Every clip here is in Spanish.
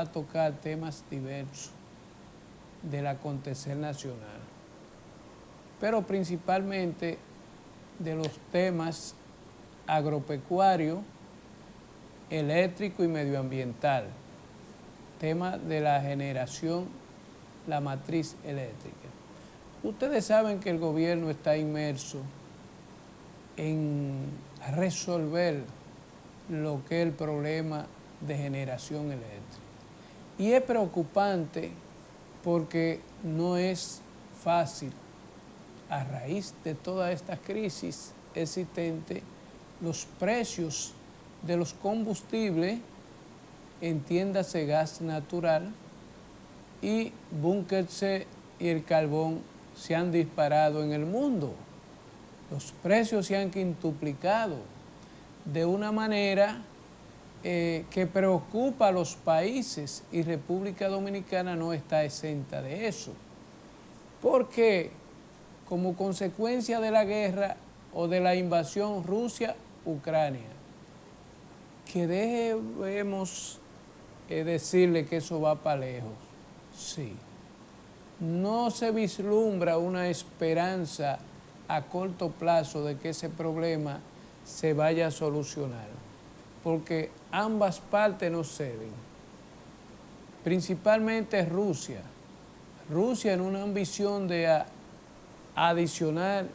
a tocar temas diversos del acontecer nacional, pero principalmente de los temas agropecuario, eléctrico y medioambiental, tema de la generación, la matriz eléctrica. Ustedes saben que el gobierno está inmerso en resolver lo que es el problema de generación eléctrica. Y es preocupante porque no es fácil, a raíz de toda esta crisis existente, los precios de los combustibles, entiéndase gas natural, y búnkerse y el carbón se han disparado en el mundo. Los precios se han quintuplicado de una manera que preocupa a los países, y República Dominicana no está exenta de eso. Porque como consecuencia de la guerra o de la invasión Rusia-Ucrania, que debemos decirle que eso va para lejos, sí. No se vislumbra una esperanza a corto plazo de que ese problema se vaya a solucionar, porque ambas partes no ceden, principalmente Rusia. Rusia, en una ambición de adicionar,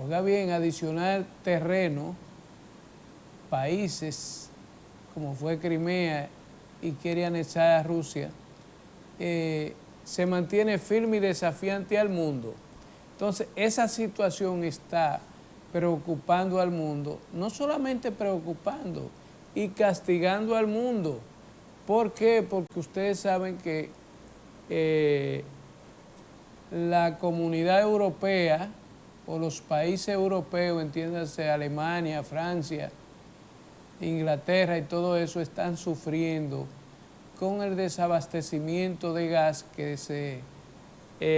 oiga bien, adicionar terreno, países como fue Crimea, y quiere anexar a Rusia, se mantiene firme y desafiante al mundo. Entonces, esa situación está preocupando al mundo, no solamente preocupando y castigando al mundo. ¿Por qué? Porque ustedes saben que la comunidad europea o los países europeos, entiéndase Alemania, Francia, Inglaterra y todo eso, están sufriendo con el desabastecimiento de gas que se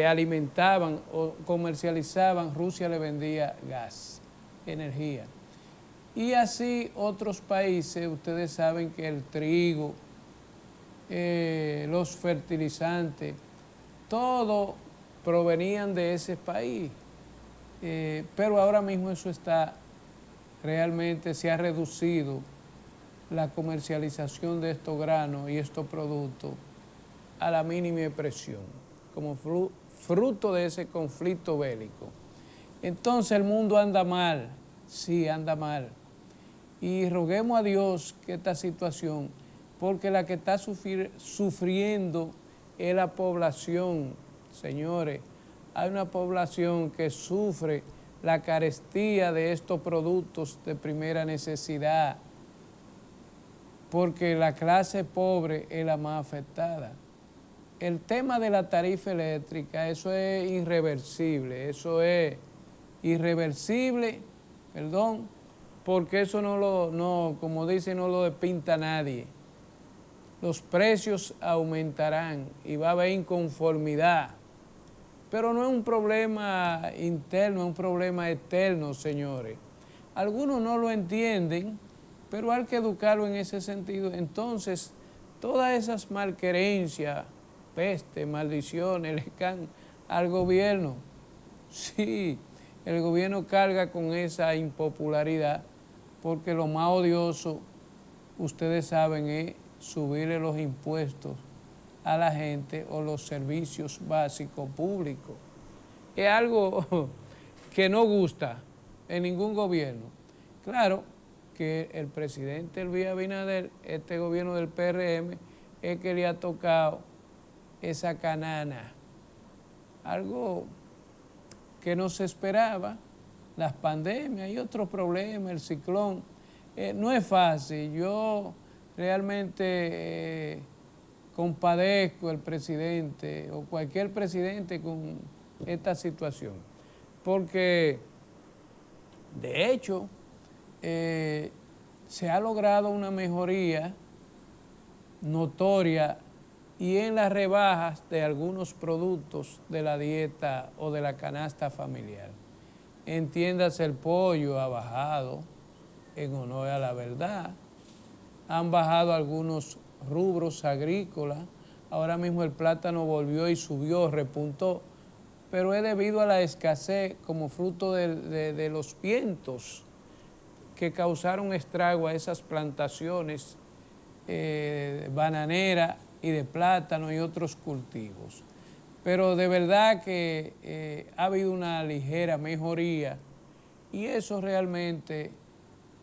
alimentaban o comercializaban. Rusia le vendía gas, energía. Y así otros países, ustedes saben que el trigo, los fertilizantes, todo provenían de ese país. Pero ahora mismo eso está, realmente se ha reducido la comercialización de estos granos y estos productos a la mínima expresión, como fruto de ese conflicto bélico. Entonces el mundo anda mal, sí, anda mal. Y roguemos a Dios que esta situación, porque la que está sufriendo es la población, señores. Hay una población que sufre la carestía de estos productos de primera necesidad, porque la clase pobre es la más afectada. El tema de la tarifa eléctrica, eso es irreversible, perdón, porque eso como dice, no lo despinta nadie. Los precios aumentarán y va a haber inconformidad. Pero no es un problema interno, es un problema externo, señores. Algunos no lo entienden, pero hay que educarlo en ese sentido. Entonces, todas esas malquerencias, peste, maldiciones, le caen al gobierno. Sí, el gobierno carga con esa impopularidad, porque lo más odioso, ustedes saben, es subirle los impuestos a la gente o los servicios básicos públicos. Es algo que no gusta en ningún gobierno. Claro que el presidente Luis Abinader, este gobierno del PRM, es que le ha tocado esa canana, algo que no se esperaba, las pandemias y otros problemas, el ciclón. No es fácil. Yo realmente compadezco al presidente o cualquier presidente con esta situación, porque de hecho se ha logrado una mejoría notoria y en las rebajas de algunos productos de la dieta o de la canasta familiar. Entiéndase, el pollo ha bajado, en honor a la verdad. Han bajado algunos rubros agrícolas. Ahora mismo el plátano volvió y subió, repuntó, pero es debido a la escasez como fruto de los vientos que causaron estrago a esas plantaciones bananeras y de plátano y otros cultivos. Pero de verdad que ha habido una ligera mejoría y eso realmente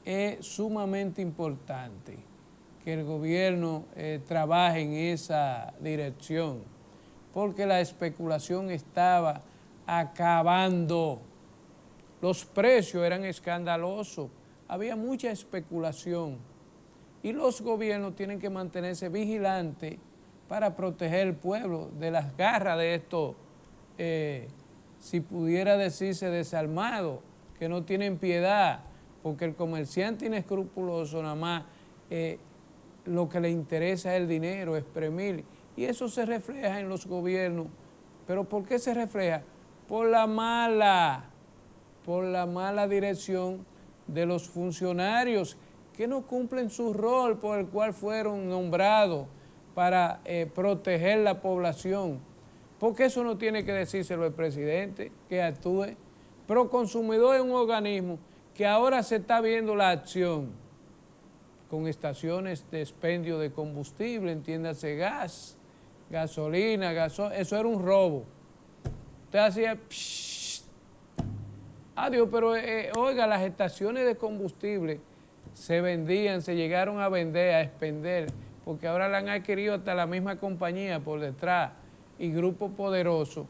es sumamente importante, que el gobierno trabaje en esa dirección, porque la especulación estaba acabando. Los precios eran escandalosos, había mucha especulación y los gobiernos tienen que mantenerse vigilantes para proteger al pueblo de las garras de estos, si pudiera decirse, desalmados, que no tienen piedad, porque el comerciante inescrupuloso nada más lo que le interesa es el dinero, exprimir, y eso se refleja en los gobiernos. ¿Pero por qué se refleja? Por la mala dirección de los funcionarios que no cumplen su rol por el cual fueron nombrados para proteger la población. Porque eso no tiene que decírselo el presidente, que actúe. Proconsumidor es un organismo que ahora se está viendo la acción con estaciones de expendio de combustible, entiéndase gas, gasolina, eso era un robo. Usted hacía adiós, pero oiga, las estaciones de combustible se vendían, se llegaron a vender, a expender, porque ahora la han adquirido hasta la misma compañía por detrás y grupos poderosos,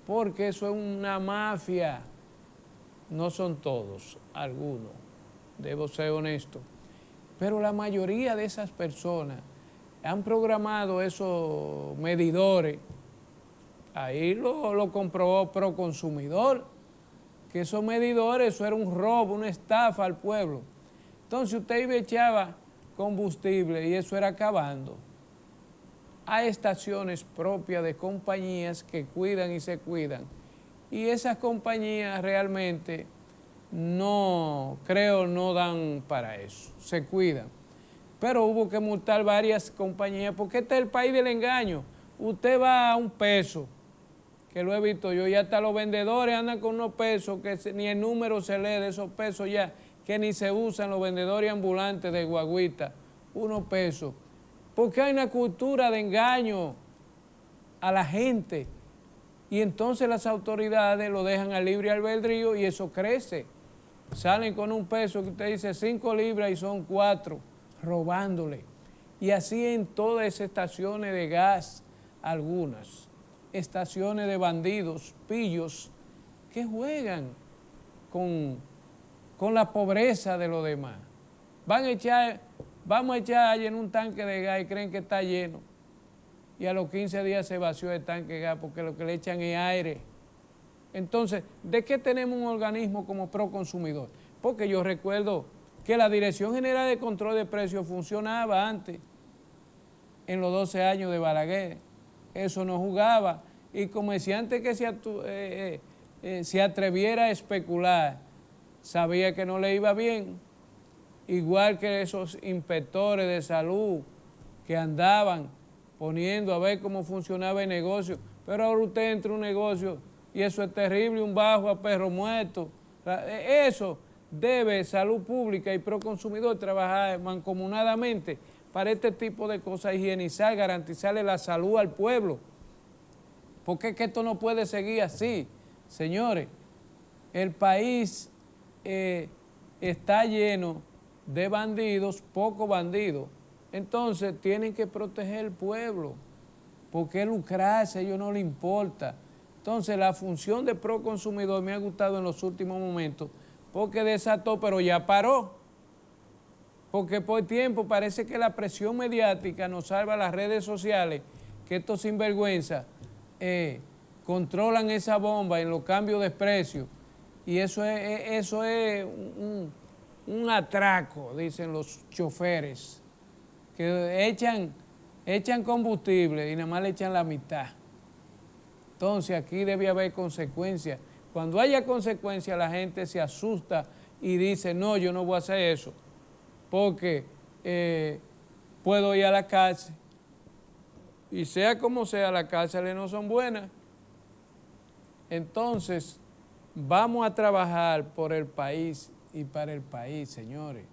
porque eso es una mafia. No son todos, algunos, debo ser honesto, pero la mayoría de esas personas han programado esos medidores. Ahí lo comprobó Proconsumidor, que esos medidores, eso era un robo, una estafa al pueblo. Entonces usted iba y echaba combustible y eso era acabando. Hay estaciones propias de compañías que cuidan y se cuidan. Y esas compañías realmente no dan para eso, se cuidan. Pero hubo que multar varias compañías porque este es el país del engaño. Usted va a un peso, que lo he visto yo, y hasta los vendedores andan con unos pesos que ni el número se lee de esos pesos ya, que ni se usan los vendedores ambulantes de guaguita, unos pesos. Porque hay una cultura de engaño a la gente. Y entonces las autoridades lo dejan al libre albedrío y eso crece. Salen con un peso que usted dice 5 libras y son 4, robándole. Y así en todas esas estaciones de gas, algunas estaciones de bandidos, pillos, que juegan con la pobreza de los demás. Vamos a echar en un tanque de gas y creen que está lleno. Y a los 15 días se vació el tanque de gas porque lo que le echan es aire. Entonces, ¿de qué tenemos un organismo como Proconsumidor? Porque yo recuerdo que la Dirección General de Control de Precios funcionaba antes, en los 12 años de Balaguer. Eso no jugaba. Y comerciante que se atreviera a especular, sabía que no le iba bien. Igual que esos inspectores de salud que andaban poniendo a ver cómo funcionaba el negocio, pero ahora usted entra a un negocio y eso es terrible, un bajo a perro muerto. Eso debe Salud Pública y Proconsumidor trabajar mancomunadamente para este tipo de cosas, higienizar, garantizarle la salud al pueblo, porque es que esto no puede seguir así, señores. El país está lleno de bandidos, pocos bandidos. Entonces tienen que proteger el pueblo, porque lucrarse a ellos no les importa. Entonces la función de Proconsumidor me ha gustado en los últimos momentos, porque desató, pero ya paró. Porque por tiempo parece que la presión mediática nos salva las redes sociales, que estos sinvergüenzas controlan esa bomba en los cambios de precios. Y eso es un atraco, dicen los choferes, que echan combustible y nada más le echan la mitad. Entonces aquí debe haber consecuencias. Cuando haya consecuencias la gente se asusta y dice, no, yo no voy a hacer eso, porque puedo ir a la cárcel. Y sea como sea, las cárceles no son buenas. Entonces, vamos a trabajar por el país y para el país, señores.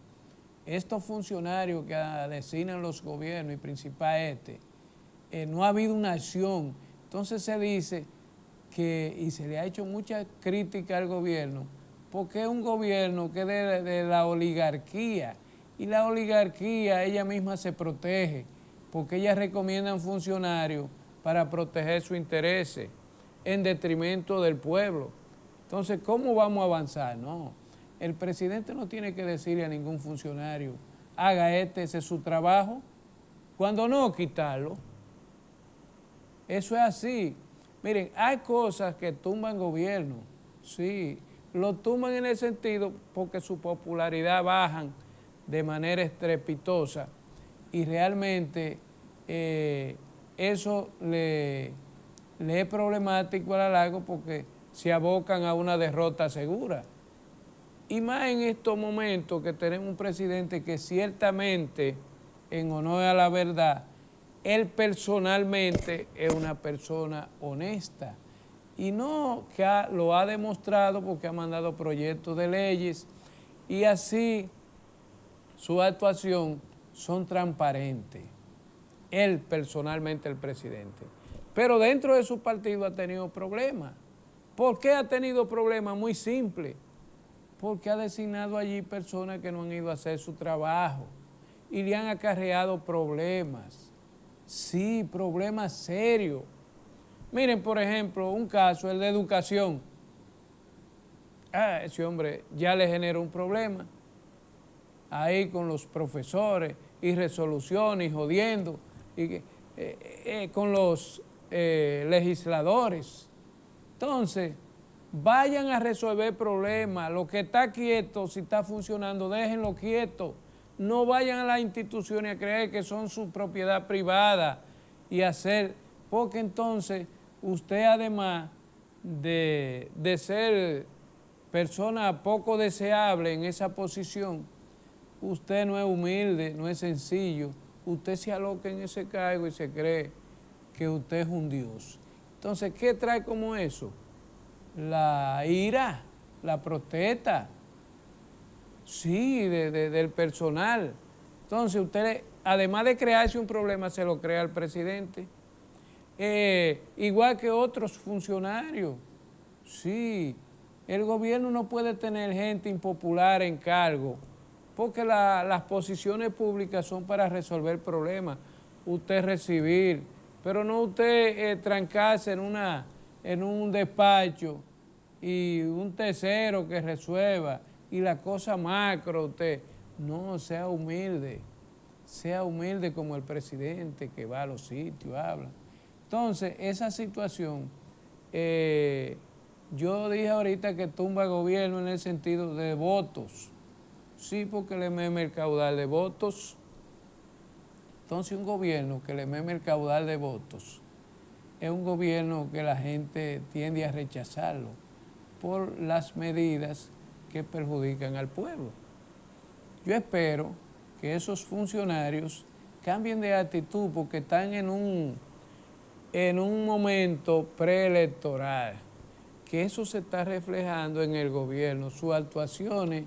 Estos funcionarios que designan los gobiernos y principal no ha habido una acción. Entonces se dice que, y se le ha hecho mucha crítica al gobierno, porque es un gobierno que es de la oligarquía, y la oligarquía ella misma se protege, porque ellas recomiendan funcionarios para proteger sus intereses en detrimento del pueblo. Entonces, ¿cómo vamos a avanzar? No, el presidente no tiene que decirle a ningún funcionario, haga ese es su trabajo, cuando no, quitarlo. Eso es así. Miren, hay cosas que tumban gobierno, sí, lo tumban en el sentido porque su popularidad bajan de manera estrepitosa y realmente eso le es problemático a la larga porque se abocan a una derrota segura. Y más en estos momentos que tenemos un presidente que ciertamente, en honor a la verdad, él personalmente es una persona honesta. Y no que lo ha demostrado porque ha mandado proyectos de leyes y así su actuación son transparentes. Él personalmente, el presidente. Pero dentro de su partido ha tenido problemas. ¿Por qué ha tenido problemas? Muy simple. Porque ha designado allí personas que no han ido a hacer su trabajo y le han acarreado problemas. Sí, problemas serios. Miren, por ejemplo, un caso, el de educación. Ese hombre ya le generó un problema ahí con los profesores y resoluciones y jodiendo y, con los legisladores. Entonces, vayan a resolver problemas. Lo que está quieto, si está funcionando, déjenlo quieto. No vayan a las instituciones a creer que son su propiedad privada y hacer, porque entonces usted además de ser persona poco deseable en esa posición, usted no es humilde, no es sencillo, usted se aloca en ese cargo y se cree que usted es un Dios. Entonces, ¿qué trae como eso? La ira, la protesta, sí, del personal. Entonces, usted, además de crearse un problema, se lo crea al presidente. Igual que otros funcionarios, sí, el gobierno no puede tener gente impopular en cargo, porque las posiciones públicas son para resolver problemas, usted recibir, pero no usted trancarse en un despacho y un tercero que resuelva y la cosa macro usted. No, sea humilde como el presidente que va a los sitios, habla. Entonces, esa situación, yo dije ahorita que tumba gobierno en el sentido de votos. Sí, porque le meme el caudal de votos. Entonces, un gobierno que le meme el caudal de votos es un gobierno que la gente tiende a rechazarlo por las medidas que perjudican al pueblo. Yo espero que esos funcionarios cambien de actitud porque están en un momento preelectoral, que eso se está reflejando en el gobierno. Sus actuaciones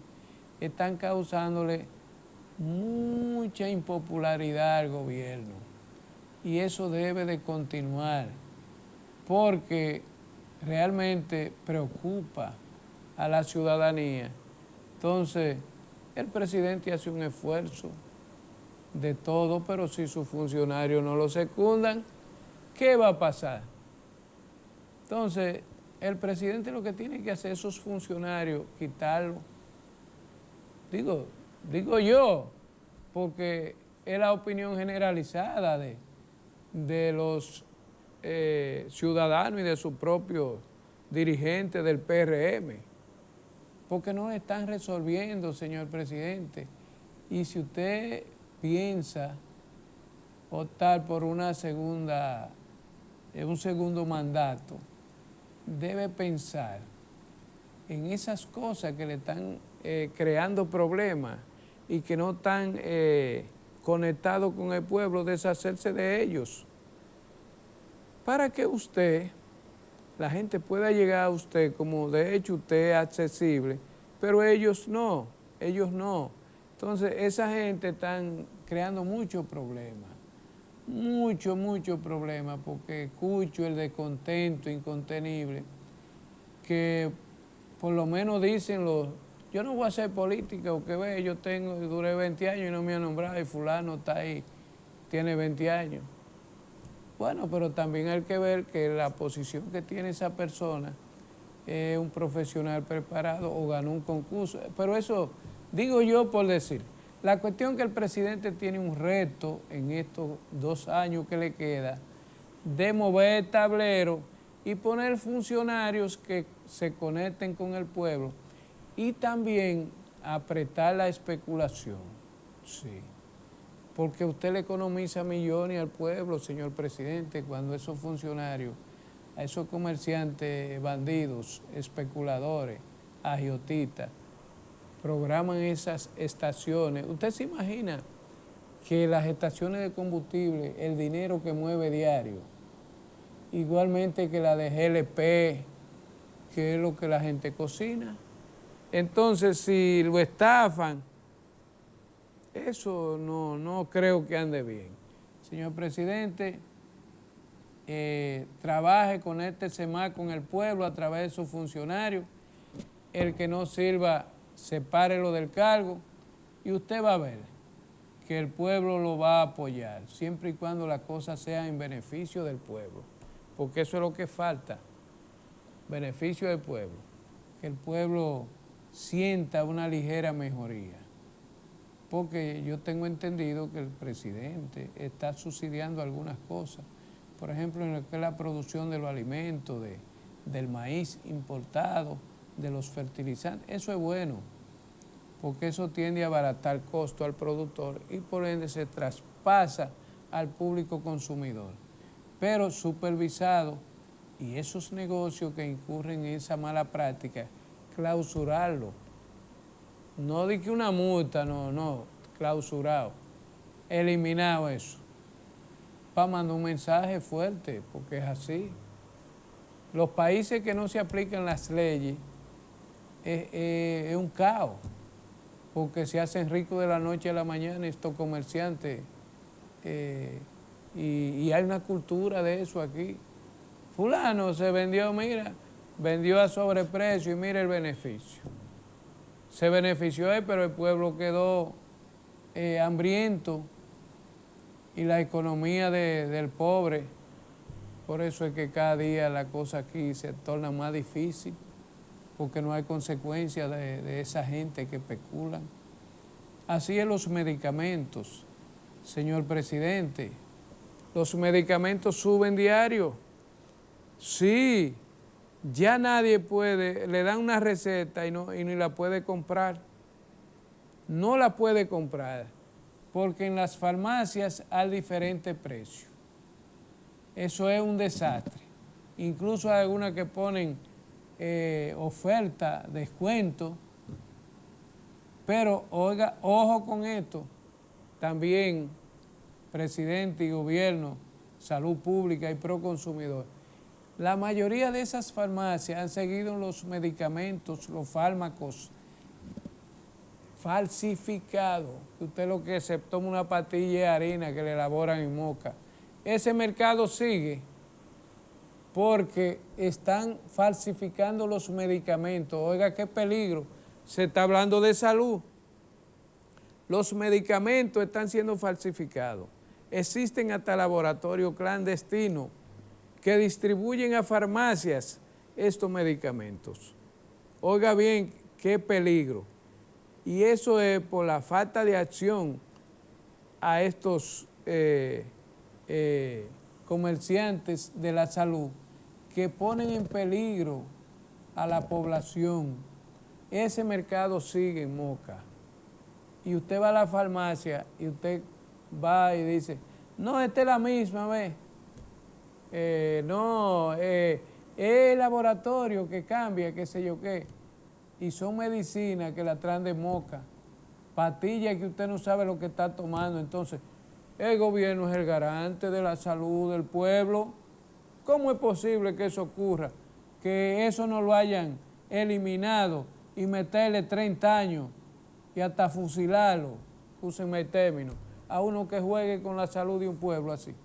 están causándole mucha impopularidad al gobierno y eso debe de continuar porque realmente preocupa a la ciudadanía. Entonces, el presidente hace un esfuerzo de todo, pero si sus funcionarios no lo secundan, ¿qué va a pasar? Entonces, el presidente lo que tiene que hacer, esos funcionarios, quitarlo. Digo yo, porque es la opinión generalizada de los ciudadanos y de sus propios dirigentes del PRM, porque no están resolviendo, señor presidente. Y si usted piensa optar por un segundo mandato, debe pensar en esas cosas que le están creando problemas y que no están conectados con el pueblo, deshacerse de ellos, para que usted, la gente pueda llegar a usted, como de hecho usted es accesible, pero ellos no, ellos no. Entonces esa gente están creando muchos problemas, muchos problemas, porque escucho el descontento incontenible, que por lo menos dicen yo no voy a hacer política, porque ve, duré 20 años y no me han nombrado, y fulano está ahí, tiene 20 años. Bueno, pero también hay que ver que la posición que tiene esa persona es un profesional preparado o ganó un concurso. Pero eso digo yo por decir. La cuestión es que el presidente tiene un reto en estos 2 años que le queda de mover el tablero y poner funcionarios que se conecten con el pueblo y también apretar la especulación. Sí. Porque usted le economiza millones al pueblo, señor presidente, cuando esos funcionarios, a esos comerciantes bandidos, especuladores, agiotistas, programan esas estaciones. Usted se imagina que las estaciones de combustible, el dinero que mueve diario, igualmente que la de GLP, que es lo que la gente cocina. Entonces, si lo estafan, eso no creo que ande bien. Señor presidente, trabaje, conéctese más con el pueblo a través de sus funcionarios. El que no sirva, sepárelo del cargo y usted va a ver que el pueblo lo va a apoyar, siempre y cuando la cosa sea en beneficio del pueblo, porque eso es lo que falta, beneficio del pueblo, que el pueblo sienta una ligera mejoría. Porque yo tengo entendido que el presidente está subsidiando algunas cosas, por ejemplo, en lo que es la producción de los alimentos, del maíz importado, de los fertilizantes. Eso es bueno, porque eso tiende a abaratar costo al productor y por ende se traspasa al público consumidor. Pero supervisado, y esos negocios que incurren en esa mala práctica, clausurarlo. No di que una multa, no, clausurado, eliminado eso, para mandar un mensaje fuerte, porque es así. Los países que no se aplican las leyes es un caos, porque se hacen ricos de la noche a la mañana estos comerciantes, y hay una cultura de eso aquí. Fulano se vendió, mira, vendió a sobreprecio y mira el beneficio. Se benefició él, pero el pueblo quedó hambriento y la economía del pobre. Por eso es que cada día la cosa aquí se torna más difícil, porque no hay consecuencias de esa gente que especulan. Así es los medicamentos, señor presidente. Los medicamentos suben diario. Sí. Ya nadie puede, le dan una receta y ni la puede comprar. No la puede comprar, porque en las farmacias hay diferentes precios. Eso es un desastre. Incluso hay algunas que ponen oferta, descuento, pero oiga, ojo con esto, también presidente y gobierno, salud pública y proconsumidor. La mayoría de esas farmacias han seguido los medicamentos, los fármacos falsificados. Usted lo que se toma una pastilla de harina que le elaboran en Moca. Ese mercado sigue porque están falsificando los medicamentos. Oiga, qué peligro. Se está hablando de salud. Los medicamentos están siendo falsificados. Existen hasta laboratorios clandestinos que distribuyen a farmacias estos medicamentos. Oiga bien, qué peligro. Y eso es por la falta de acción a estos comerciantes de la salud que ponen en peligro a la población. Ese mercado sigue en Moca. Y usted va a la farmacia y usted va y dice, no, esta es la misma, ¿ves? No, es el laboratorio que cambia, qué sé yo qué, y son medicinas que la traen de Moca, pastillas que usted no sabe lo que está tomando. Entonces, el gobierno es el garante de la salud del pueblo. ¿Cómo es posible que eso ocurra? Que eso no lo hayan eliminado y meterle 30 años y hasta fusilarlo, úsenme el término, a uno que juegue con la salud de un pueblo así.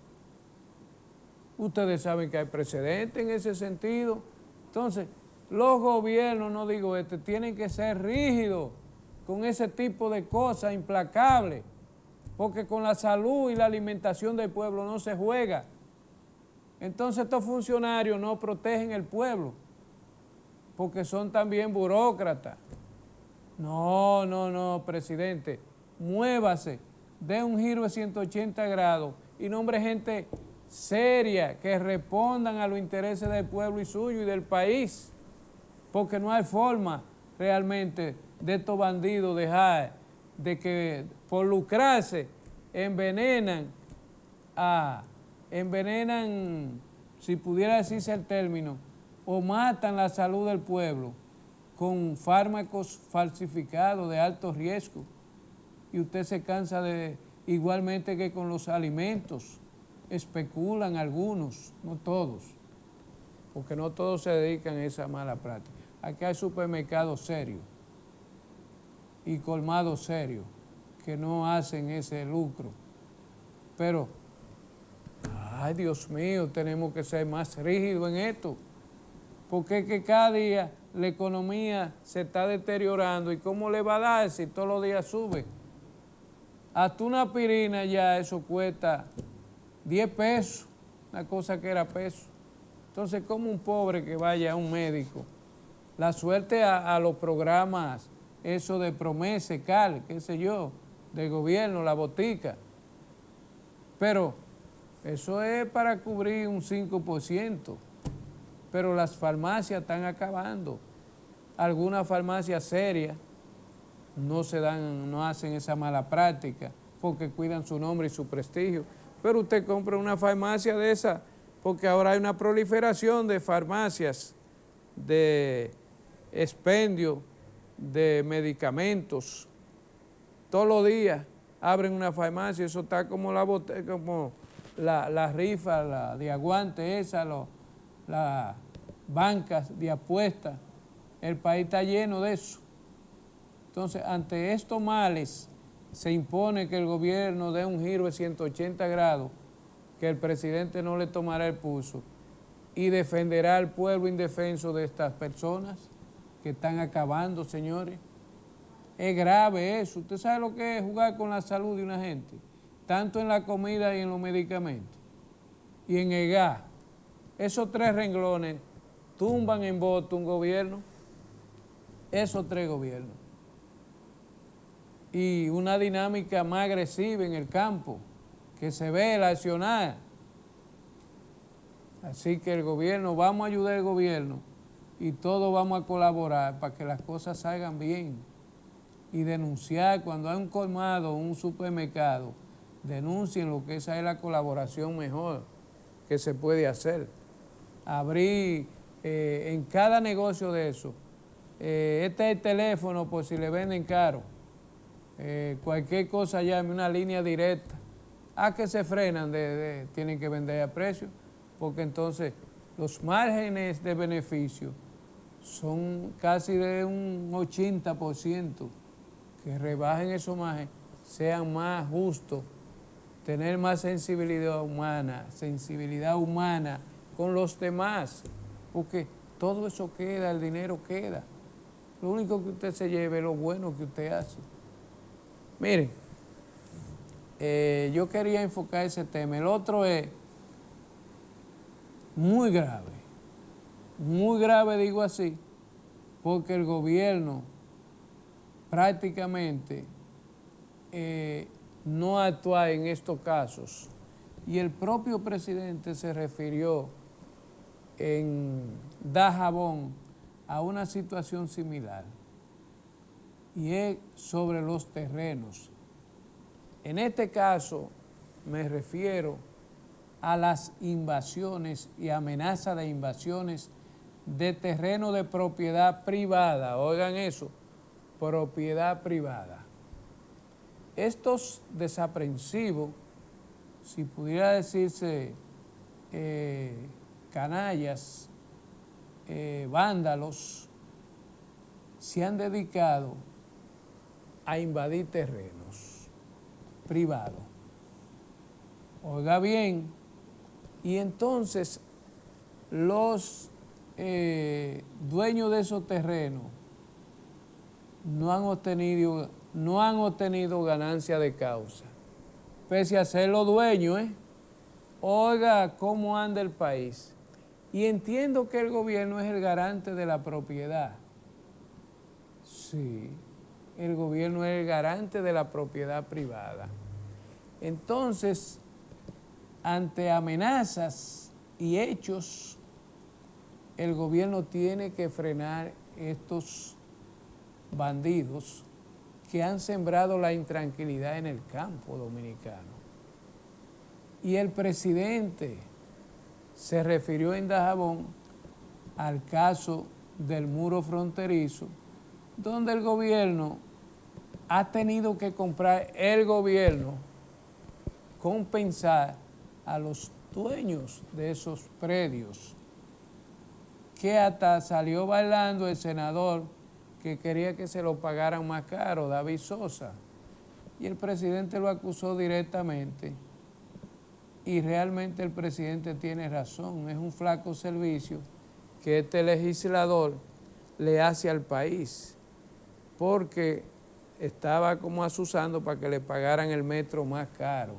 Ustedes saben que hay precedentes en ese sentido. Entonces, los gobiernos, no digo tienen que ser rígidos con ese tipo de cosas implacables, porque con la salud y la alimentación del pueblo no se juega. Entonces estos funcionarios no protegen el pueblo, porque son también burócratas. No, presidente, muévase, dé un giro de 180 grados y nombre gente seria que respondan a los intereses del pueblo y suyo y del país, porque no hay forma realmente de estos bandidos dejar de que por lucrarse envenenan, si pudiera decirse el término, o matan la salud del pueblo con fármacos falsificados de alto riesgo. Y usted se cansa de, igualmente que con los alimentos, especulan algunos, no todos, porque no todos se dedican a esa mala práctica. Aquí hay supermercados serios y colmados serios que no hacen ese lucro. Pero, ay Dios mío, tenemos que ser más rígidos en esto, porque es que cada día la economía se está deteriorando y ¿cómo le va a dar si todos los días sube? Hasta una aspirina ya eso cuesta 10 pesos, una cosa que era peso. Entonces, ¿cómo un pobre que vaya a un médico? La suerte a los programas, eso de Promesa, Cal, qué sé yo, del gobierno, la botica. Pero eso es para cubrir un 5%. Pero las farmacias están acabando. Algunas farmacias serias no hacen esa mala práctica porque cuidan su nombre y su prestigio. Pero usted compra una farmacia de esa, porque ahora hay una proliferación de farmacias de expendio de medicamentos. Todos los días abren una farmacia, eso está como la rifa, la de aguante esa, las bancas de apuestas. El país está lleno de eso. Entonces, ante estos males, se impone que el gobierno dé un giro de 180 grados, que el presidente no le tomará el pulso y defenderá al pueblo indefenso de estas personas que están acabando, señores. Es grave eso. ¿Usted sabe lo que es jugar con la salud de una gente? Tanto en la comida y en los medicamentos. Y en el gas. Esos 3 renglones tumban en voto un gobierno. Esos 3 gobiernos. Y una dinámica más agresiva en el campo, que se ve el accionar. Así que el gobierno, vamos a ayudar al gobierno y todos vamos a colaborar para que las cosas salgan bien. Y denunciar cuando hay un colmado, un supermercado, denuncien lo que esa es la colaboración mejor que se puede hacer. Abrir en cada negocio de eso, este es el teléfono por si le venden caro, cualquier cosa llame, una línea directa. Que se frenan, tienen que vender a precio, porque entonces los márgenes de beneficio son casi de un 80%, que rebajen esos márgenes, sean más justos, tener más sensibilidad humana con los demás, porque todo eso queda, el dinero queda. Lo único que usted se lleve es lo bueno que usted hace. Miren, yo quería enfocar ese tema. El otro es muy grave digo así, porque el gobierno prácticamente no actúa en estos casos. Y el propio presidente se refirió en Dajabón a una situación similar, y es sobre los terrenos. En este caso me refiero a las invasiones y amenaza de invasiones de terreno de propiedad privada. Oigan eso, propiedad privada. estos desaprensivos, si pudiera decirse canallas, vándalos, se han dedicado a invadir terrenos privados. Oiga bien, y entonces los dueños de esos terrenos no han obtenido ganancia de causa, pese a ser los dueños, Oiga cómo anda el país. Y entiendo que el gobierno es el garante de la propiedad. Sí, el gobierno es el garante de la propiedad privada. Entonces, ante amenazas y hechos, el gobierno tiene que frenar estos bandidos que han sembrado la intranquilidad en el campo dominicano. Y el presidente se refirió en Dajabón al caso del muro fronterizo, donde el gobierno ha tenido que compensar a los dueños de esos predios, que hasta salió bailando el senador que quería que se lo pagaran más caro, David Sosa, y el presidente lo acusó directamente. Y realmente el presidente tiene razón, es un flaco servicio que este legislador le hace al país, porque estaba como asusando para que le pagaran el metro más caro.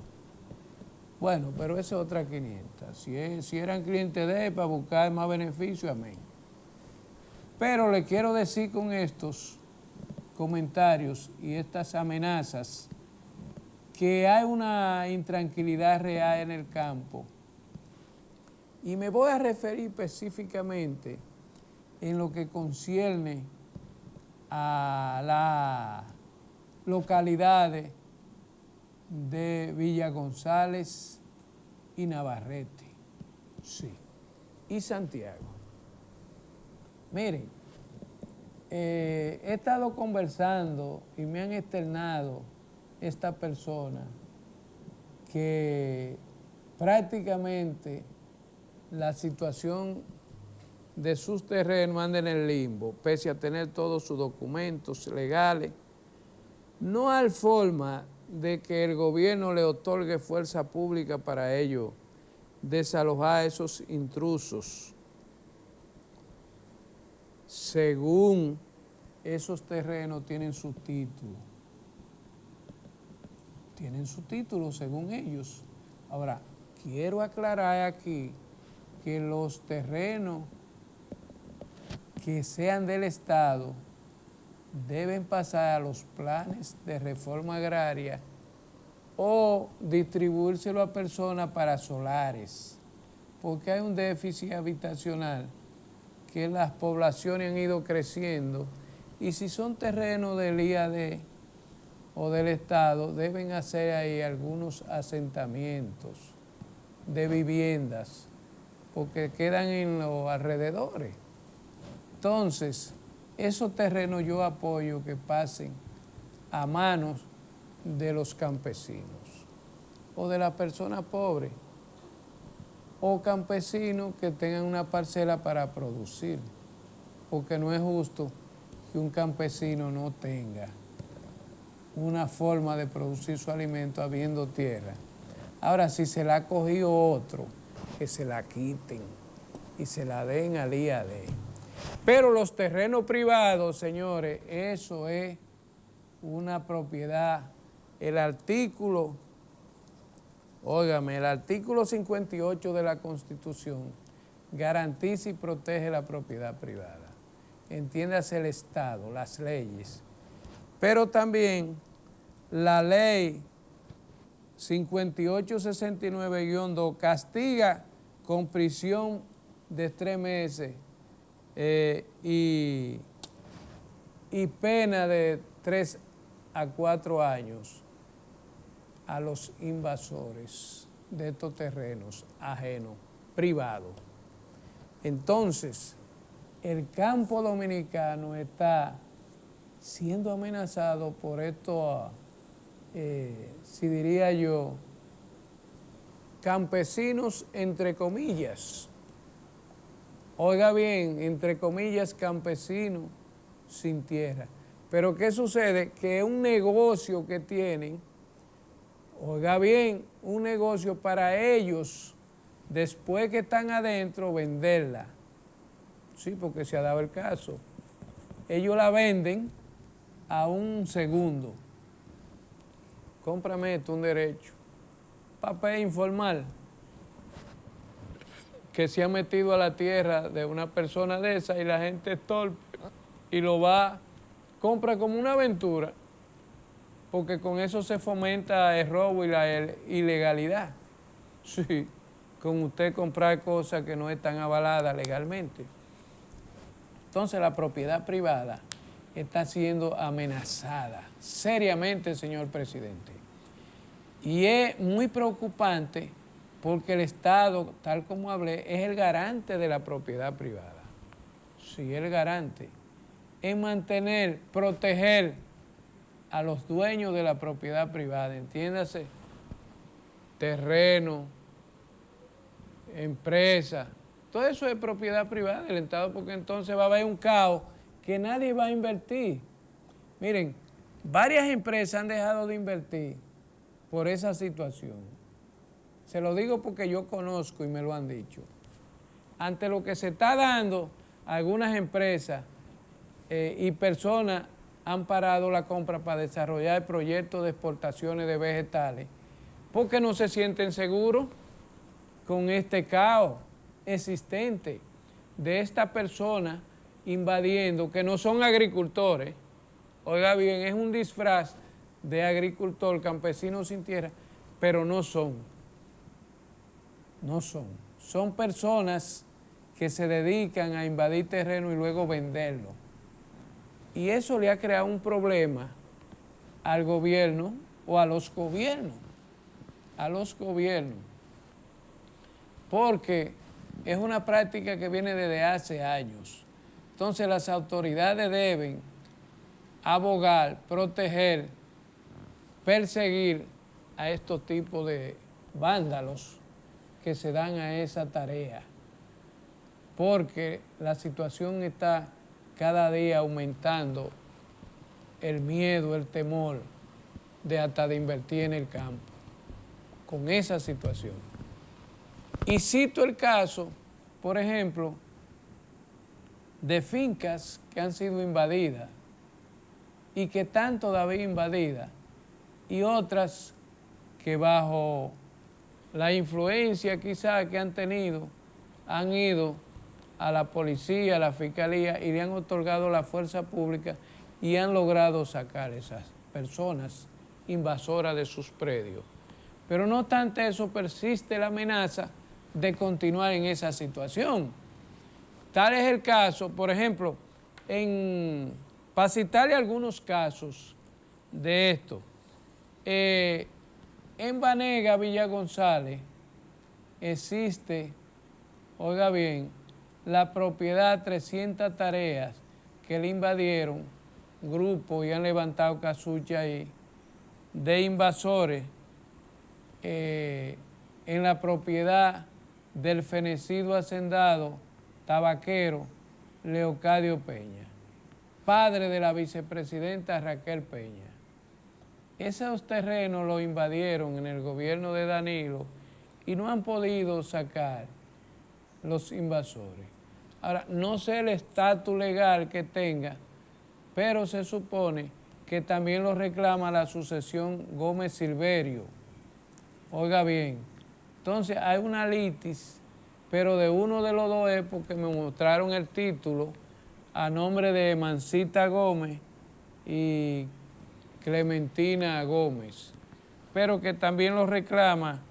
Bueno, pero esa es otra 500. Si eran clientes de él para buscar más beneficio, amén. Pero le quiero decir con estos comentarios y estas amenazas que hay una intranquilidad real en el campo. Y me voy a referir específicamente en lo que concierne a las localidades de Villa González y Navarrete, sí, y Santiago. Miren, he estado conversando y me han externado esta persona que prácticamente la situación de sus terrenos anda en el limbo, pese a tener todos sus documentos legales. No hay forma de que el gobierno le otorgue fuerza pública para ello, desalojar a esos intrusos. Según esos terrenos tienen su título. Tienen su título según ellos. Ahora, quiero aclarar aquí que los terrenos que sean del Estado deben pasar a los planes de reforma agraria o distribuírselo a personas para solares, porque hay un déficit habitacional que las poblaciones han ido creciendo, y si son terrenos del IAD o del Estado, deben hacer ahí algunos asentamientos de viviendas, porque quedan en los alrededores. Entonces, esos terrenos yo apoyo que pasen a manos de los campesinos o de las personas pobres o campesinos que tengan una parcela para producir, porque no es justo que un campesino no tenga una forma de producir su alimento habiendo tierra. Ahora, si se la ha cogido otro, que se la quiten y se la den al IAD. Pero los terrenos privados, señores, eso es una propiedad. El artículo 58 de la Constitución garantiza y protege la propiedad privada. Entiéndase el Estado, las leyes. Pero también la ley 5869-2 castiga con prisión de 3 meses y pena de 3 a 4 años a los invasores de estos terrenos ajenos, privados. Entonces, el campo dominicano está siendo amenazado por estos si diría yo, campesinos entre comillas. Oiga bien, entre comillas, campesinos sin tierra. Pero ¿qué sucede? Que es un negocio que tienen, oiga bien, un negocio para ellos, después que están adentro, venderla. Sí, porque se ha dado el caso. Ellos la venden a un segundo. Cómprame esto, un derecho. Papel informal que se ha metido a la tierra de una persona de esa y la gente es torpe y lo va, compra como una aventura, porque con eso se fomenta el robo y la ilegalidad. Sí, con usted comprar cosas que no están avaladas legalmente. Entonces la propiedad privada está siendo amenazada seriamente, señor presidente. Y es muy preocupante porque el Estado, tal como hablé, es el garante de la propiedad privada. Sí, el garante. En mantener, proteger a los dueños de la propiedad privada, entiéndase, terreno, empresa, todo eso es propiedad privada del Estado, porque entonces va a haber un caos que nadie va a invertir. Miren, varias empresas han dejado de invertir por esa situación. Se lo digo porque yo conozco y me lo han dicho. Ante lo que se está dando, algunas empresas y personas han parado la compra para desarrollar proyectos de exportaciones de vegetales porque no se sienten seguros con este caos existente de esta persona invadiendo, que no son agricultores. Oiga bien, es un disfraz de agricultor, campesino sin tierra, pero no son. No son. Son personas que se dedican a invadir terreno y luego venderlo. Y eso le ha creado un problema al gobierno o a los gobiernos. A los gobiernos. Porque es una práctica que viene desde hace años. Entonces las autoridades deben abogar, proteger, perseguir a estos tipos de vándalos que se dan a esa tarea, porque la situación está cada día aumentando, el miedo, el temor de hasta de invertir en el campo, con esa situación. Y cito el caso, por ejemplo, de fincas que han sido invadidas y que están todavía invadidas, y otras que bajo la influencia quizás que han tenido, han ido a la policía, a la fiscalía y le han otorgado la fuerza pública y han logrado sacar esas personas invasoras de sus predios. Pero no obstante eso, persiste la amenaza de continuar en esa situación. Tal es el caso, por ejemplo, para citarle algunos casos de esto, en Banega, Villa González, existe, oiga bien, la propiedad 300 tareas que le invadieron grupos y han levantado casucha ahí de invasores en la propiedad del fenecido hacendado tabaquero Leocadio Peña, padre de la vicepresidenta Raquel Peña. Esos terrenos los invadieron en el gobierno de Danilo y no han podido sacar los invasores. Ahora, no sé el estatus legal que tenga, pero se supone que también lo reclama la sucesión Gómez Silverio. Oiga bien, entonces hay una litis, pero de uno de los dos es porque me mostraron el título a nombre de Mancita Gómez y Clementina Gómez, pero que también lo reclama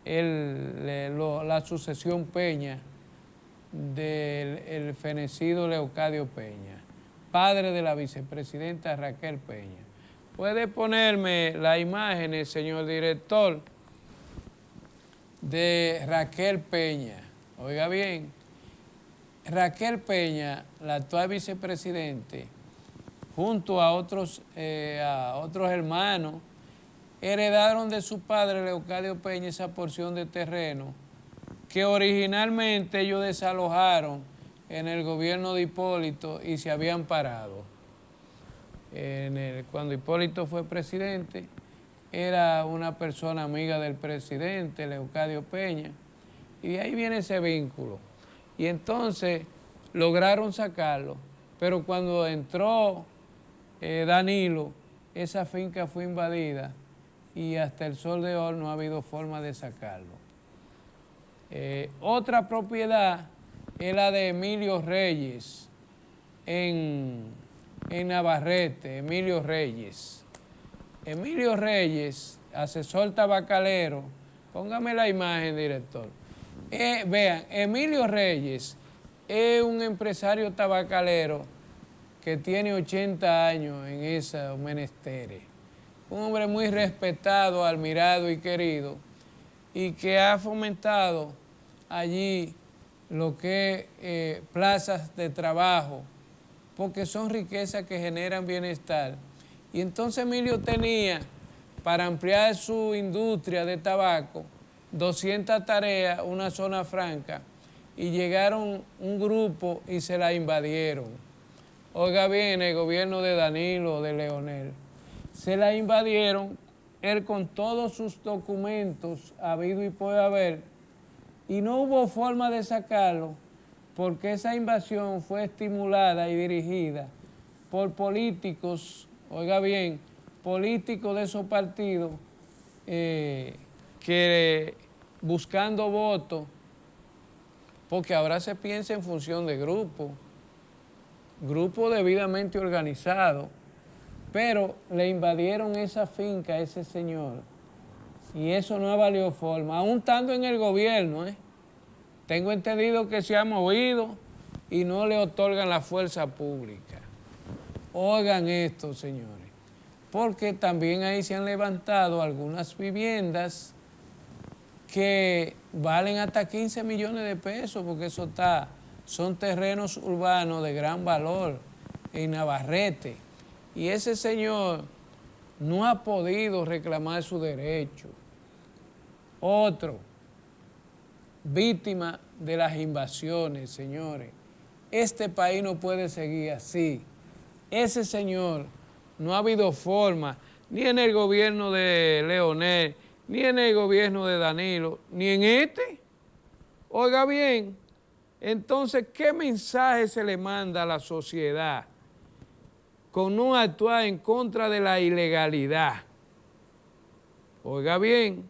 la sucesión Peña del fenecido Leocadio Peña, padre de la vicepresidenta Raquel Peña. ¿Puede ponerme las imágenes, señor director, de Raquel Peña? Oiga bien, Raquel Peña, la actual vicepresidente, junto a otros hermanos heredaron de su padre Leocadio Peña esa porción de terreno que originalmente ellos desalojaron en el gobierno de Hipólito y se habían parado. Cuando Hipólito fue presidente, era una persona amiga del presidente, Leocadio Peña, y de ahí viene ese vínculo. Y entonces lograron sacarlo, pero cuando entró Danilo, esa finca fue invadida y hasta el sol de hoy no ha habido forma de sacarlo. Otra propiedad es la de Emilio Reyes en Navarrete. Emilio Reyes, asesor tabacalero. Póngame la imagen, director. Vean, Emilio Reyes es un empresario tabacalero que tiene 80 años en esos menesteres. Un hombre muy respetado, admirado y querido, y que ha fomentado allí lo que es plazas de trabajo, porque son riquezas que generan bienestar. Y entonces Emilio tenía, para ampliar su industria de tabaco, 200 tareas, una zona franca, y llegaron un grupo y se la invadieron. Oiga bien, el gobierno de Danilo, de Leonel, se la invadieron, él con todos sus documentos, habido y por haber, y no hubo forma de sacarlo, porque esa invasión fue estimulada y dirigida por políticos, oiga bien, políticos de esos partidos que buscando votos, porque ahora se piensa en función de grupos debidamente organizados, pero le invadieron esa finca a ese señor y eso no ha valido forma, aún estando en el gobierno, Tengo entendido que se ha movido y no le otorgan la fuerza pública. Oigan esto, señores, porque también ahí se han levantado algunas viviendas que valen hasta 15 millones de pesos, porque son terrenos urbanos de gran valor en Navarrete. Y ese señor no ha podido reclamar su derecho. Otro, víctima de las invasiones, señores. Este país no puede seguir así. Ese señor no ha habido forma, ni en el gobierno de Leonel, ni en el gobierno de Danilo, ni en este. Oiga bien, entonces, ¿qué mensaje se le manda a la sociedad con no actuar en contra de la ilegalidad? Oiga bien,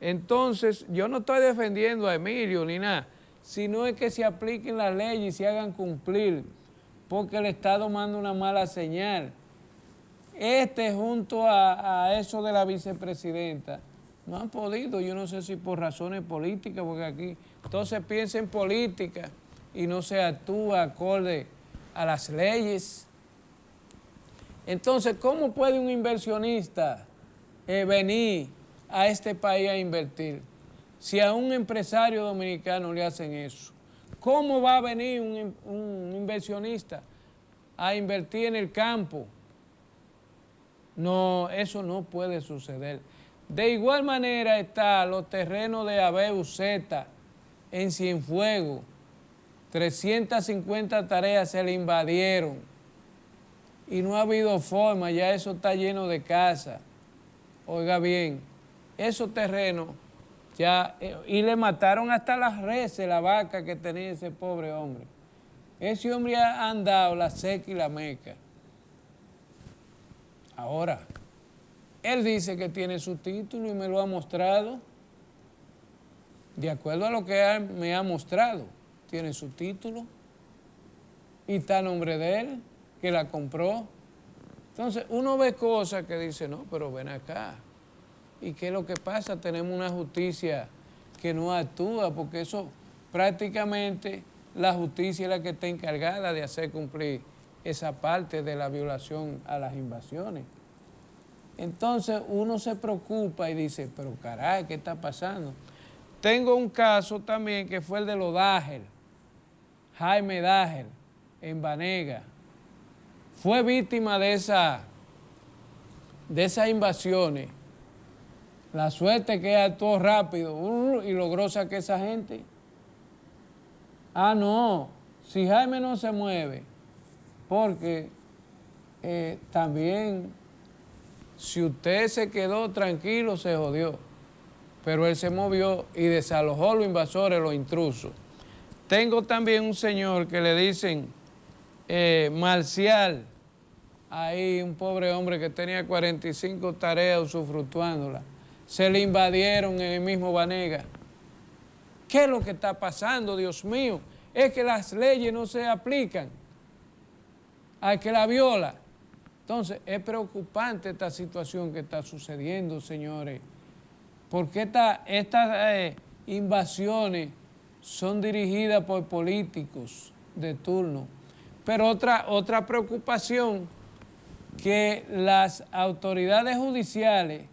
entonces yo no estoy defendiendo a Emilio ni nada, sino es que se apliquen las leyes y se hagan cumplir, porque el Estado manda una mala señal. Junto a eso de la vicepresidenta, no han podido, yo no sé si por razones políticas, porque aquí entonces piensa en política y no se actúa acorde a las leyes. Entonces, ¿cómo puede un inversionista venir a este país a invertir si a un empresario dominicano le hacen eso? ¿Cómo va a venir un inversionista a invertir en el campo? No, eso no puede suceder. De igual manera están los terrenos de Abeu Zeta en Cienfuegos. 350 tareas se le invadieron y no ha habido forma, ya eso está lleno de casas. Oiga bien, esos terrenos ya, y le mataron hasta las reses, la vaca que tenía ese pobre hombre. Ese hombre ha andado la seca y la meca. Ahora, él dice que tiene su título y me lo ha mostrado. De acuerdo a lo que él me ha mostrado, tiene su título y está a nombre de él, que la compró. Entonces, uno ve cosas que dice, no, pero ven acá. ¿Y qué es lo que pasa? Tenemos una justicia que no actúa, porque eso prácticamente la justicia es la que está encargada de hacer cumplir esa parte de la violación a las invasiones. Entonces uno se preocupa y dice, pero caray, ¿qué está pasando? Tengo un caso también que fue el de los Dájer, Jaime Dájer, en Banega. Fue víctima de esas invasiones La suerte que actuó rápido y logró sacar a esa gente. Ah, no, si Jaime no se mueve, porque también si usted se quedó tranquilo, se jodió. Pero él se movió y desalojó a los invasores, los intrusos. Tengo también un señor que le dicen Marcial, ahí un pobre hombre que tenía 45 tareas usufructuándolas. Se le invadieron en el mismo Banega. ¿Qué es lo que está pasando, Dios mío? Es que las leyes no se aplican al que la viola. Entonces, es preocupante esta situación que está sucediendo, señores, porque estas invasiones son dirigidas por políticos de turno. Pero otra preocupación, que las autoridades judiciales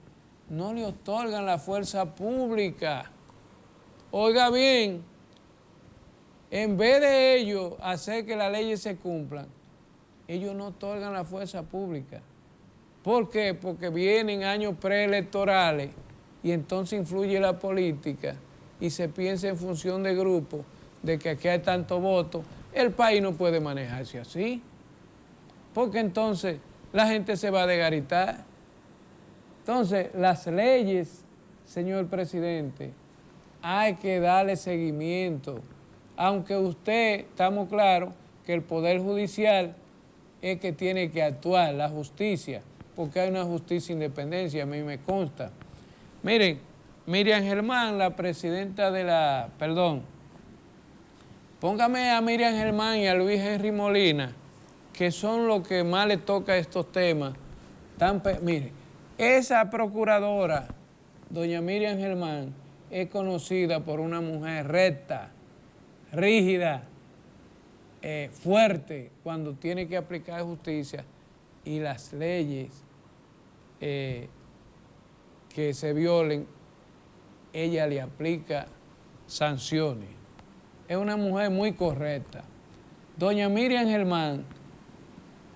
no le otorgan la fuerza pública. Oiga bien, en vez de ellos hacer que las leyes se cumplan, ellos no otorgan la fuerza pública. ¿Por qué? Porque vienen años preelectorales y entonces influye la política y se piensa en función de grupos, de que aquí hay tantos votos. El país no puede manejarse así, porque entonces la gente se va a desgaritar. Entonces, las leyes, señor presidente, hay que darle seguimiento. Aunque usted, estamos claros que el Poder Judicial es que tiene que actuar, la justicia, porque hay una justicia independencia, a mí me consta. Miren, Miriam Germán, la presidenta de la... Perdón, póngame a Miriam Germán y a Luis Henry Molina, que son los que más le toca estos temas. Miren, esa procuradora, doña Miriam Germán, es conocida por una mujer recta, rígida, fuerte, cuando tiene que aplicar justicia, y las leyes que se violen, ella le aplica sanciones. Es una mujer muy correcta. Doña Miriam Germán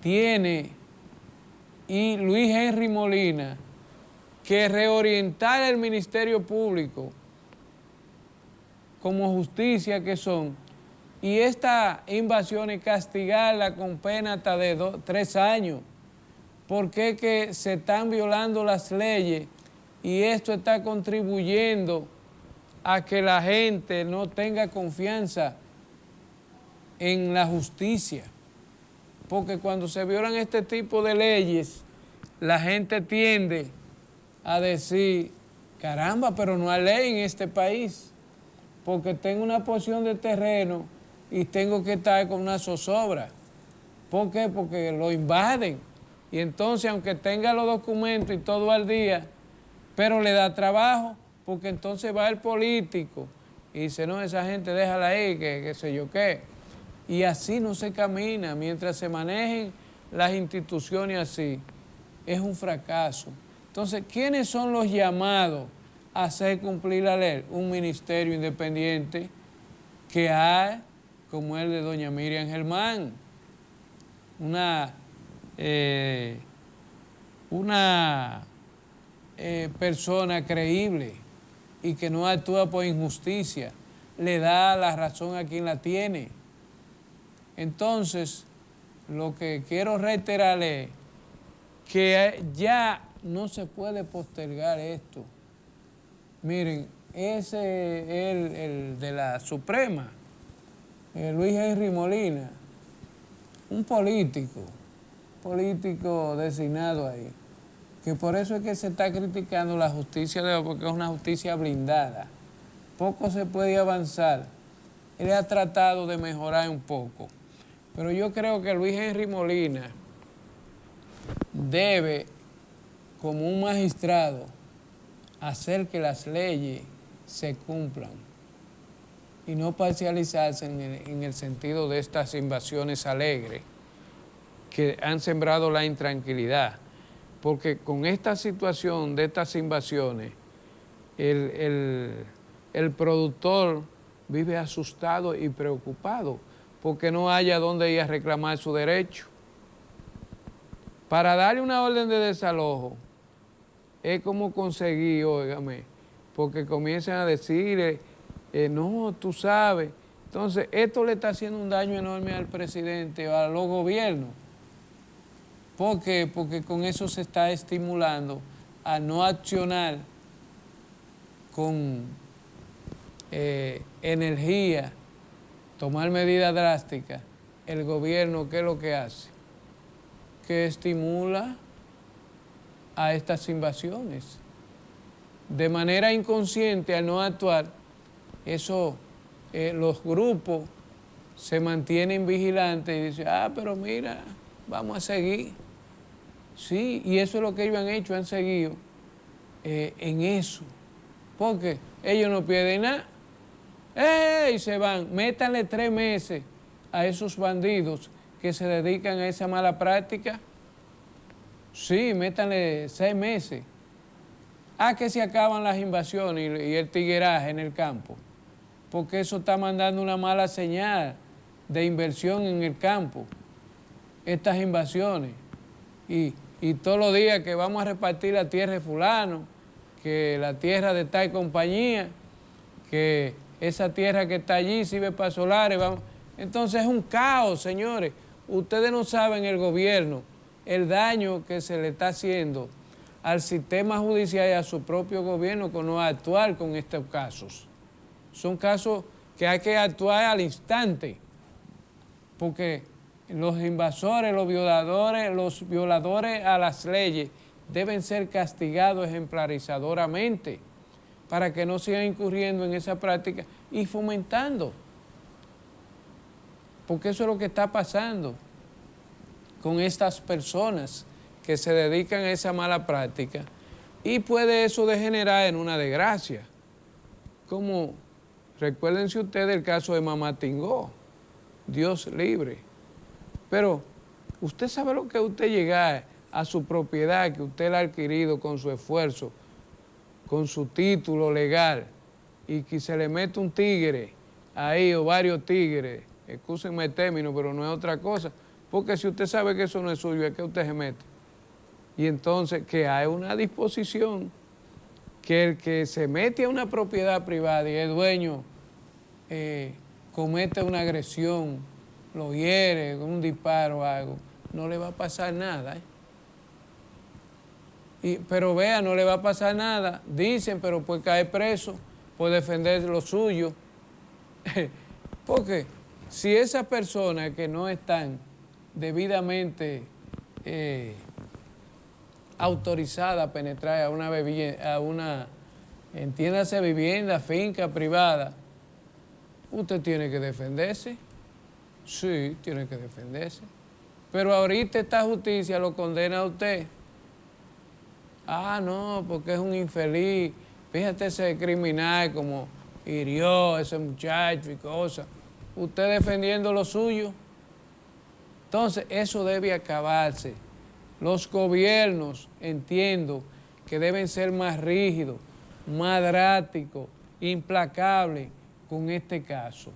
tiene, y Luis Henry Molina, que reorientar el Ministerio Público como justicia que son, y estas invasiones castigarla con pena hasta de 3 años, porque es que se están violando las leyes y esto está contribuyendo a que la gente no tenga confianza en la justicia. Porque cuando se violan este tipo de leyes, la gente tiende a decir, caramba, pero no hay ley en este país, porque tengo una porción de terreno y tengo que estar con una zozobra. ¿Por qué? Porque lo invaden. Y entonces, aunque tenga los documentos y todo al día, pero le da trabajo, porque entonces va el político y dice, no, esa gente déjala ahí, que qué sé yo qué. Y así no se camina. Mientras se manejen las instituciones así, es un fracaso. Entonces, ¿quiénes son los llamados a hacer cumplir la ley? Un ministerio independiente que hay, como el de doña Miriam Germán, una persona creíble y que no actúa por injusticia, le da la razón a quien la tiene. Entonces, lo que quiero reiterarle es que ya no se puede postergar esto. Miren, ese es el de la Suprema, Luis Henry Molina, un político designado ahí, que por eso es que se está criticando la justicia de hoy, porque es una justicia blindada. Poco se puede avanzar. Él ha tratado de mejorar un poco, pero yo creo que Luis Henry Molina debe, como un magistrado, hacer que las leyes se cumplan y no parcializarse en el sentido de estas invasiones alegres que han sembrado la intranquilidad. Porque con esta situación de estas invasiones, el productor vive asustado y preocupado porque no haya dónde ir a reclamar su derecho. Para darle una orden de desalojo, es como conseguir, óigame, porque comienzan a decir, no, tú sabes. Entonces, esto le está haciendo un daño enorme al presidente o a los gobiernos. ¿Por qué? Porque con eso se está estimulando a no accionar con energía, tomar medidas drásticas. El gobierno, ¿qué es lo que hace? Que estimula a estas invasiones. De manera inconsciente, al no actuar, eso, los grupos se mantienen vigilantes y dicen, pero mira, vamos a seguir. Sí, y eso es lo que ellos han hecho, han seguido en eso. Porque ellos no pierden nada. Y se van. Métanle 3 meses a esos bandidos que se dedican a esa mala práctica. Sí, métanle 6 meses. Que se acaban las invasiones y el tigueraje en el campo. Porque eso está mandando una mala señal de inversión en el campo. Estas invasiones. Y todos los días que vamos a repartir la tierra de fulano, que la tierra de tal compañía, que esa tierra que está allí sirve para solares. Entonces es un caos, señores. Ustedes no saben, el gobierno, el daño que se le está haciendo al sistema judicial y a su propio gobierno con no actuar con estos casos. Son casos que hay que actuar al instante, porque los invasores, los violadores a las leyes deben ser castigados ejemplarizadoramente para que no sigan incurriendo en esa práctica y fomentando. Porque eso es lo que está pasando con estas personas que se dedican a esa mala práctica, y puede eso degenerar en una desgracia. Como, recuérdense ustedes el caso de Mamá Tingó, Dios libre. Pero usted sabe lo que es usted llegar a su propiedad, que usted la ha adquirido con su esfuerzo, con su título legal, y que se le mete un tigre ahí o varios tigres, excúsenme el término, pero no es otra cosa, porque si usted sabe que eso no es suyo, ¿a qué usted se mete? Y entonces que hay una disposición que el que se mete a una propiedad privada y es dueño comete una agresión, lo hiere con un disparo o algo, no le va a pasar nada. Pero vea, no le va a pasar nada, dicen, pero puede caer preso, puede defender lo suyo. Porque si esas personas que no están debidamente autorizadas a penetrar a una, entiéndase, vivienda, finca privada, usted tiene que defenderse. Sí, tiene que defenderse. Pero ahorita esta justicia lo condena a usted. No, porque es un infeliz. Fíjate ese criminal como hirió a ese muchacho y cosas. Usted defendiendo lo suyo. Entonces, eso debe acabarse. Los gobiernos, entiendo, que deben ser más rígidos, más drásticos, implacables con este caso,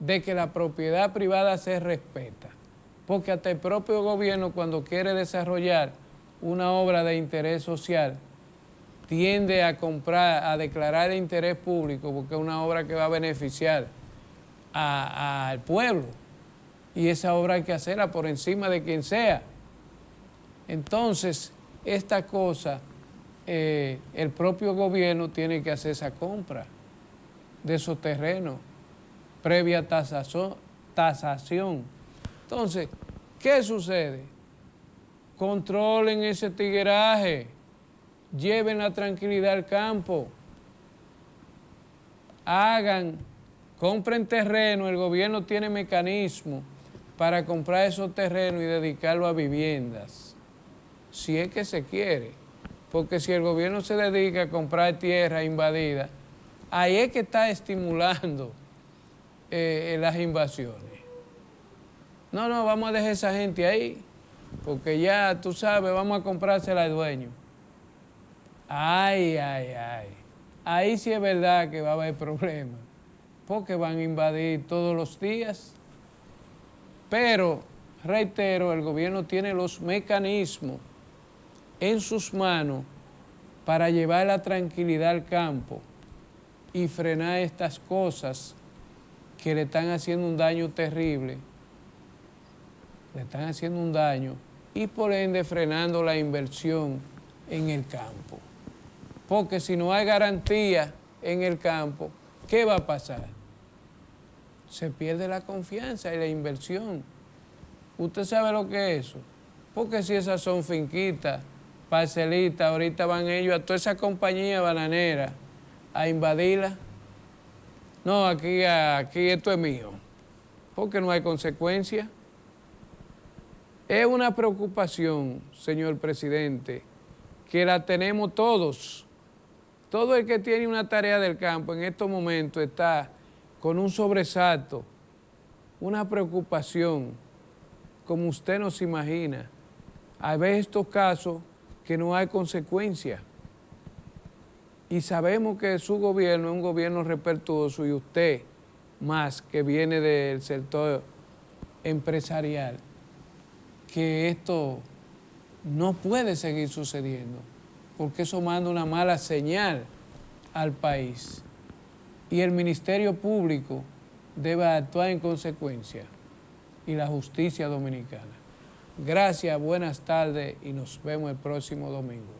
de que la propiedad privada se respeta. Porque hasta el propio gobierno, cuando quiere desarrollar una obra de interés social, tiende a comprar, a declarar de interés público, porque es una obra que va a beneficiar al pueblo. Y esa obra hay que hacerla por encima de quien sea. Entonces, esta cosa, el propio gobierno tiene que hacer esa compra de esos terrenos, previa tasación. Entonces, ¿qué sucede? Controlen ese tigueraje, lleven la tranquilidad al campo, compren terreno, el gobierno tiene mecanismos para comprar esos terrenos y dedicarlo a viviendas, si es que se quiere, porque si el gobierno se dedica a comprar tierra invadida, ahí es que está estimulando las invasiones. No, vamos a dejar a esa gente ahí, porque ya, tú sabes, vamos a comprársela al dueño. Ahí sí es verdad que va a haber problemas, porque van a invadir todos los días. Pero, reitero, el gobierno tiene los mecanismos en sus manos para llevar la tranquilidad al campo y frenar estas cosas que le están haciendo un daño terrible, le están haciendo un daño y por ende frenando la inversión en el campo. Porque si no hay garantía en el campo, ¿qué va a pasar? Se pierde la confianza y la inversión. ¿Usted sabe lo que es eso? Porque si esas son finquitas, parcelitas, ahorita van ellos a toda esa compañía bananera a invadirla. No, aquí esto es mío. Porque no hay consecuencia. Es una preocupación, señor presidente, que la tenemos todos. Todo el que tiene una tarea del campo en estos momentos está con un sobresalto, una preocupación, como usted no se imagina. Hay veces estos casos que no hay consecuencia. Y sabemos que su gobierno es un gobierno respetuoso y usted, más que viene del sector empresarial, que esto no puede seguir sucediendo, porque eso manda una mala señal al país. Y el Ministerio Público debe actuar en consecuencia y la justicia dominicana. Gracias, buenas tardes y nos vemos el próximo domingo.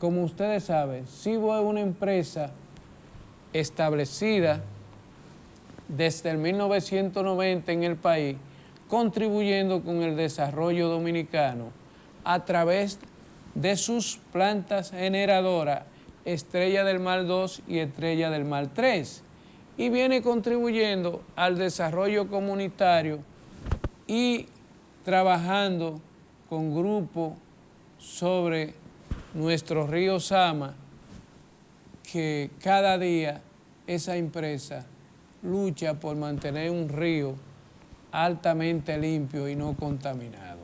Como ustedes saben, Cibo es una empresa establecida desde el 1990 en el país, contribuyendo con el desarrollo dominicano a través de sus plantas generadoras Estrella del Mar 2 y Estrella del Mar 3, y viene contribuyendo al desarrollo comunitario y trabajando con grupos sobre nuestro río Sama, que cada día esa empresa lucha por mantener un río altamente limpio y no contaminado.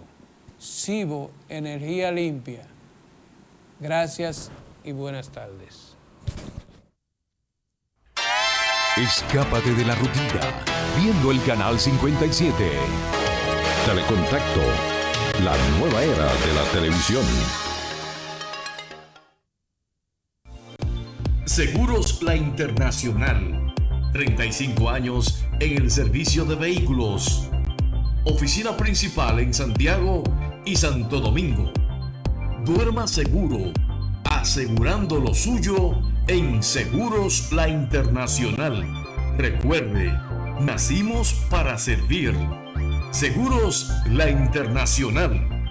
Cibo, energía limpia. Gracias y buenas tardes. Escápate de la rutina viendo el canal 57. Telecontacto, la nueva era de la televisión. Seguros La Internacional. 35 años en el servicio de vehículos. Oficina principal en Santiago y Santo Domingo. Duerma seguro, asegurando lo suyo en Seguros La Internacional. Recuerde, nacimos para servir. Seguros La Internacional.